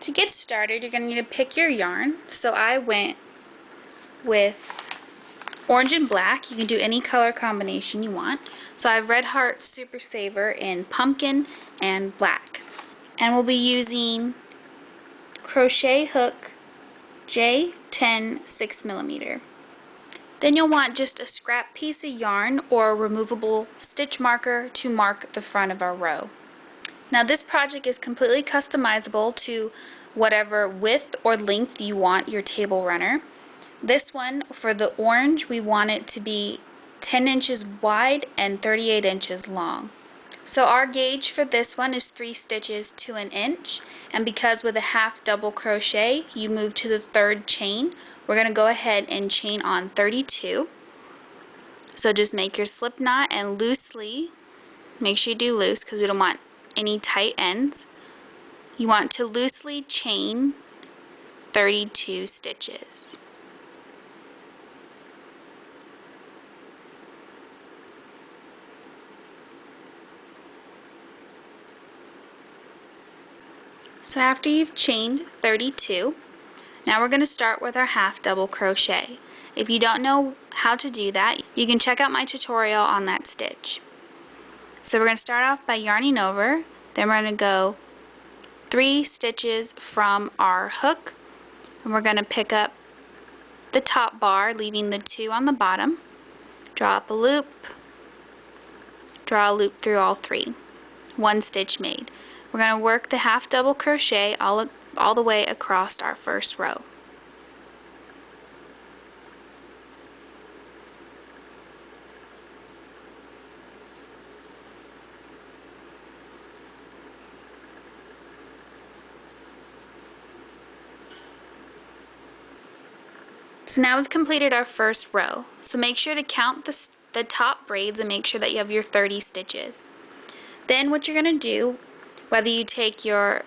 To get started, you're going to need to pick your yarn. So I went with orange and black. You can do any color combination you want. So I have Red Heart Super Saver in pumpkin and black. And we'll be using crochet hook J10 6mm. Then you'll want just a scrap piece of yarn or a removable stitch marker to mark the front of our row. Now this project is completely customizable to whatever width or length you want your table runner. This one, for the orange, we want it to be 10 inches wide and 38 inches long. So our gauge for this one is 3 stitches to an inch, and because with a half double crochet you move to the third chain, we're going to go ahead and chain on 32. So just make your slip knot and loosely, make sure you do loose because we don't want any tight ends. You want to loosely chain 32 stitches. So after you've chained 32, now we're going to start with our half double crochet. If you don't know how to do that, you can check out my tutorial on that stitch. So we're going to start off by yarning over, then we're going to go 3 stitches from our hook, and we're going to pick up the top bar, leaving the 2 on the bottom, draw up a loop, draw a loop through all 3, 1 stitch made. We're going to work the half double crochet all the way across our first row. So now we've completed our first row. So make sure to count the top braids and make sure that you have your 30 stitches. Then what you're going to do, whether you take your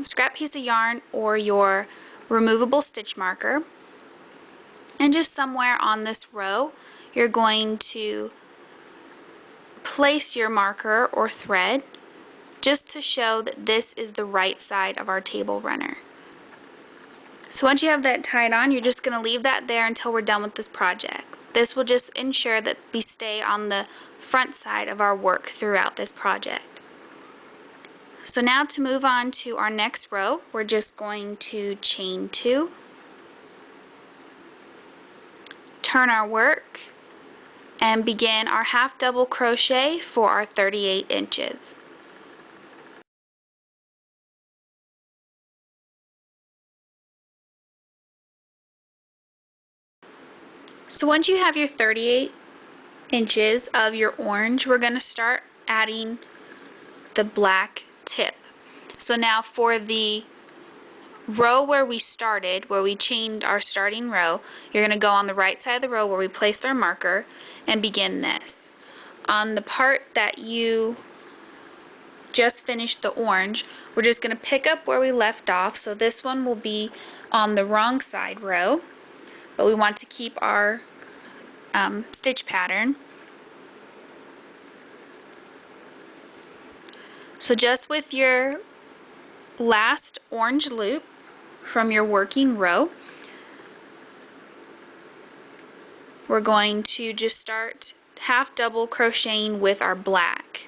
scrap piece of yarn or your removable stitch marker, and just somewhere on this row you're going to place your marker or thread just to show that this is the right side of our table runner. So once you have that tied on, you're just going to leave that there until we're done with this project. This will just ensure that we stay on the front side of our work throughout this project. So now to move on to our next row, we're just going to chain 2, turn our work, and begin our half double crochet for our 38 inches. So once you have your 38 inches of your orange, we're going to start adding the black tip. So now for the row where we started, where we chained our starting row, you're going to go on the right side of the row where we placed our marker and begin this. On the part that you just finished the orange, we're just going to pick up where we left off. So this one will be on the wrong side row, but we want to keep our stitch pattern. So just with your last orange loop from your working row, we're going to just start half double crocheting with our black.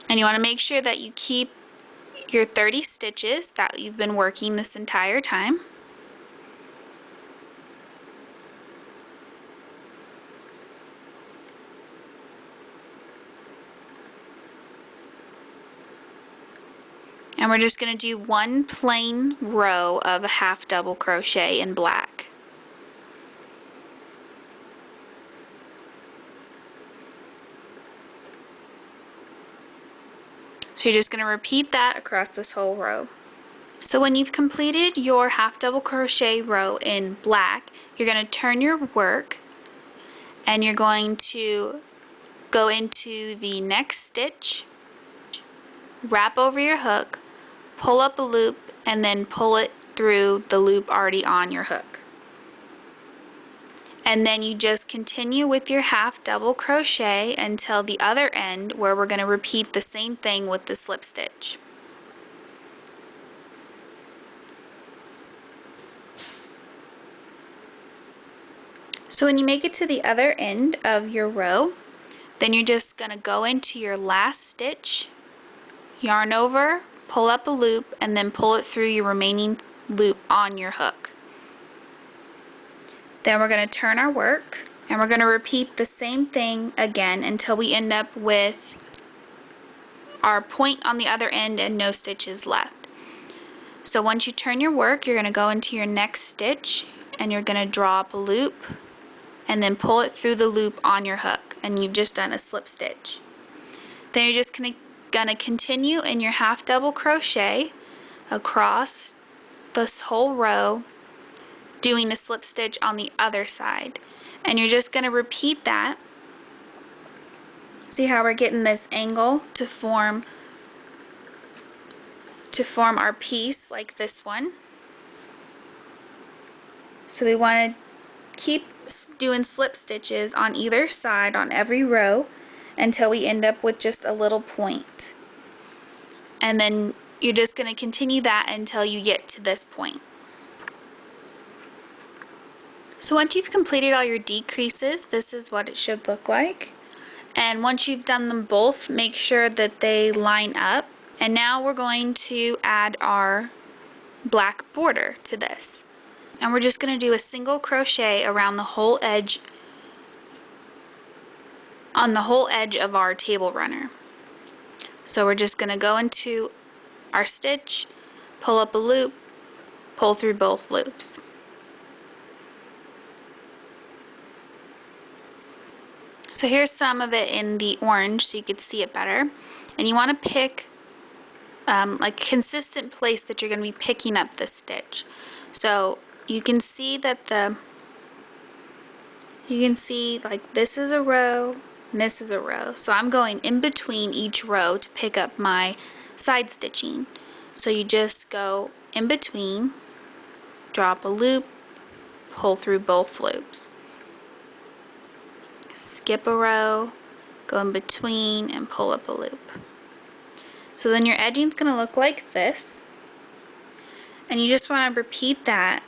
And you want to make sure that you keep your 30 stitches that you've been working this entire time. And we're just going to do one plain row of a half double crochet in black. So you're just going to repeat that across this whole row. So when you've completed your half double crochet row in black, you're going to turn your work and you're going to go into the next stitch, wrap over your hook, pull up a loop, and then pull it through the loop already on your hook. And then you just continue with your half double crochet until the other end, where we're going to repeat the same thing with the slip stitch. So when you make it to the other end of your row, then you're just going to go into your last stitch, yarn over, pull up a loop, and then pull it through your remaining loop on your hook. Then we're going to turn our work, and we're going to repeat the same thing again until we end up with our point on the other end and no stitches left. So once you turn your work, you're going to go into your next stitch, and you're going to draw up a loop, and then pull it through the loop on your hook, and you've just done a slip stitch. Then you're just going to continue in your half double crochet across this whole row, doing a slip stitch on the other side, and you're just going to repeat that. See how we're getting this angle to form our piece like this one. So we want to keep doing slip stitches on either side on every row until we end up with just a little point, and then you're just going to continue that until you get to this point. So once you've completed all your decreases, this is what it should look like. And once you've done them both, make sure that they line up. And now we're going to add our black border to this. And we're just going to do a single crochet around the whole edge, on the whole edge of our table runner. So we're just going to go into our stitch, pull up a loop, pull through both loops. So here's some of it in the orange so you could see it better. And you want to pick like a consistent place that you're going to be picking up this stitch. So you can see that like this is a row and this is a row. So I'm going in between each row to pick up my side stitching. So you just go in between, drop a loop, pull through both loops. Skip a row, go in between, and pull up a loop. So then your edging is going to look like this, and you just want to repeat that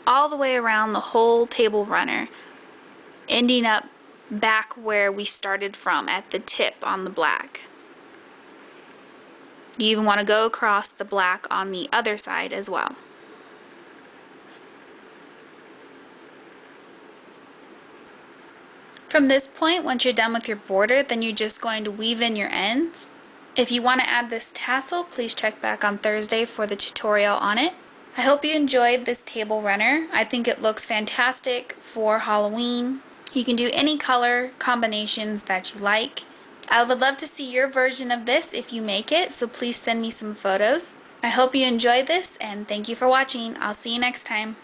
all the way around the whole table runner, ending up back where we started from at the tip on the black. You even want to go across the black on the other side as well. From this point, once you're done with your border, then you're just going to weave in your ends. If you want to add this tassel, please check back on Thursday for the tutorial on it. I hope you enjoyed this table runner. I think it looks fantastic for Halloween. You can do any color combinations that you like. I would love to see your version of this if you make it, so please send me some photos. I hope you enjoyed this, and thank you for watching. I'll see you next time.